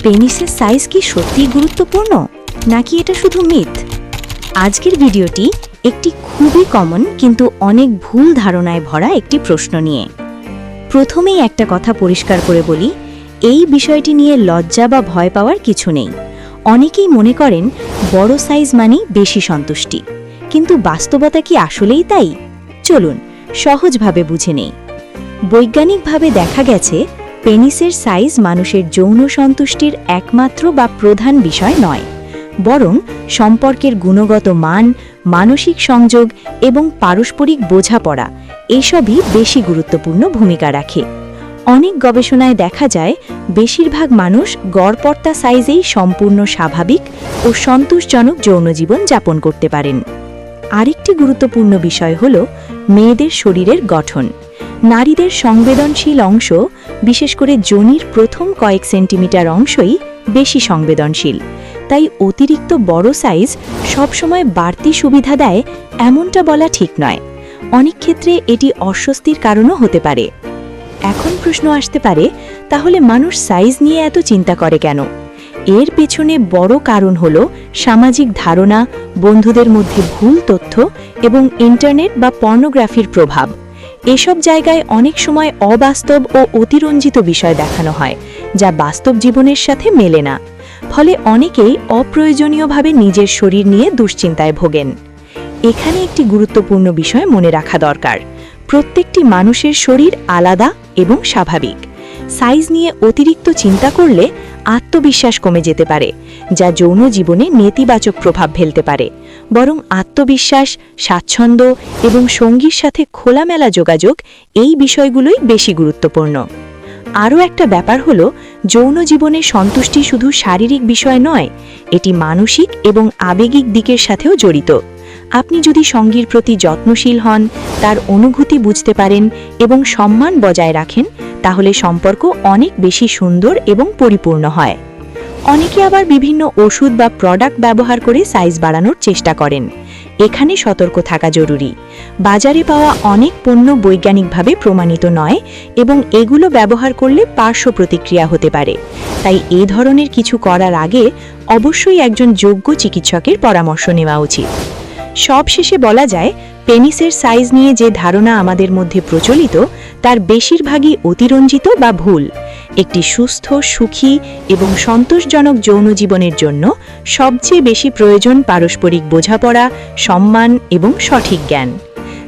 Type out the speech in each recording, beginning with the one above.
পেনিসের size কি সত্যিই গুরুত্বপূর্ণ নাকি এটা শুধু মিথ? আজকের ভিডিওটি একটি খুবই কমন কিন্তু অনেক ভুল ধারণায় ভরা একটি প্রশ্ন নিয়ে। প্রথমেই একটা কথা পরিষ্কার করে বলি, এই বিষয়টি নিয়ে লজ্জা বা ভয় পাওয়ার কিছু নেই। অনেকেই মনে করেন বড় সাইজ মানেই বেশি সন্তুষ্টি, কিন্তু বাস্তবতা কি আসলেই তাই? চলুন সহজভাবে বুঝে নেই। বৈজ্ঞানিকভাবে দেখা গেছে পেনিসের সাইজ মানুষের যৌন সন্তুষ্টির একমাত্র বা প্রধান বিষয় নয়, বরং সম্পর্কের গুণগত মান, মানসিক সংযোগ এবং পারস্পরিক বোঝাপড়া এসবই বেশি গুরুত্বপূর্ণ ভূমিকা রাখে। অনেক গবেষণায় দেখা যায় বেশিরভাগ মানুষ গড়পড়তা সাইজেই সম্পূর্ণ স্বাভাবিক ও সন্তোষজনক যৌন জীবন যাপন করতে পারেন। আরেকটি গুরুত্বপূর্ণ বিষয় হল মেয়েদের শরীরের গঠন। নারীদের সংবেদনশীল অংশ, বিশেষ করে যোনির প্রথম কয়েক সেন্টিমিটার অংশই বেশি সংবেদনশীল। তাই অতিরিক্ত বড় সাইজ সবসময় বাড়তি সুবিধা দেয় এমনটা বলা ঠিক নয়। অনেক ক্ষেত্রে এটি অস্বস্তির কারণও হতে পারে। এখন প্রশ্ন আসতে পারে, তাহলে মানুষ সাইজ নিয়ে এত চিন্তা করে কেন? এর পেছনে বড় কারণ হল সামাজিক ধারণা, বন্ধুদের মধ্যে ভুল তথ্য এবং ইন্টারনেট বা পর্নোগ্রাফির প্রভাব। এসব জায়গায় অনেক সময় অবাস্তব ও অতিরঞ্জিত বিষয় দেখানো হয়, যা বাস্তব জীবনের সাথে মেলে না। ফলে অনেকেই অপ্রয়োজনীয়ভাবে নিজের শরীর নিয়ে দুশ্চিন্তায় ভোগেন। এখানে একটি গুরুত্বপূর্ণ বিষয় মনে রাখা দরকার, প্রত্যেকটি মানুষের শরীর আলাদা এবং স্বাভাবিক। সাইজ নিয়ে অতিরিক্ত চিন্তা করলে আত্মবিশ্বাস কমে যেতে পারে, যা যৌন জীবনে নেতিবাচক প্রভাব ফেলতে পারে। বরং আত্মবিশ্বাস, স্বাচ্ছন্দ্য এবং সঙ্গীর সাথে খোলামেলা যোগাযোগ এই বিষয়গুলোই বেশি গুরুত্বপূর্ণ। আরও একটা ব্যাপার হলো, যৌন জীবনে সন্তুষ্টি শুধু শারীরিক বিষয় নয়, এটি মানসিক এবং আবেগিক দিকের সাথেও জড়িত। আপনি যদি সঙ্গীর প্রতি যত্নশীল হন, তার অনুভূতি বুঝতে পারেন এবং সম্মান বজায় রাখেন, তাহলে সম্পর্ক অনেক বেশি সুন্দর এবং পরিপূর্ণ হয়। অনেকে আবার বিভিন্ন ওষুধ বা প্রোডাক্ট ব্যবহার করে সাইজ বাড়ানোর চেষ্টা করেন। এখানে সতর্ক থাকা জরুরি। বাজারে পাওয়া অনেক পণ্য বৈজ্ঞানিকভাবে প্রমাণিত নয় এবং এগুলো ব্যবহার করলে পার্শ্ব প্রতিক্রিয়া হতে পারে। তাই এই ধরনের কিছু করার আগে অবশ্যই একজন যোগ্য চিকিৎসকের পরামর্শ নেওয়া উচিত। সবশেষে বলা যায়, পেনিসের সাইজ নিয়ে যে ধারণা আমাদের মধ্যে প্রচলিত, তার বেশিরভাগই অতিরঞ্জিত বা ভুল। একটি সুস্থ, সুখী এবং সন্তোষজনক যৌন জীবনের জন্য সবচেয়ে বেশি প্রয়োজন পারস্পরিক বোঝাপড়া, সম্মান এবং সঠিক জ্ঞান।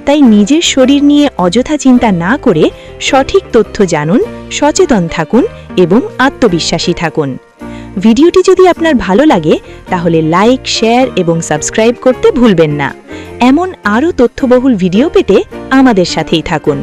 তাই নিজের শরীর নিয়ে অযথা চিন্তা না করে সঠিক তথ্য জানুন, সচেতন থাকুন এবং আত্মবিশ্বাসী থাকুন। ভিডিওটি যদি আপনার ভালো লাগে তাহলে লাইক, শেয়ার এবং সাবস্ক্রাইব করতে ভুলবেন না। এমন আরও তথ্যবহুল ভিডিও পেতে আমাদের সাথেই থাকুন।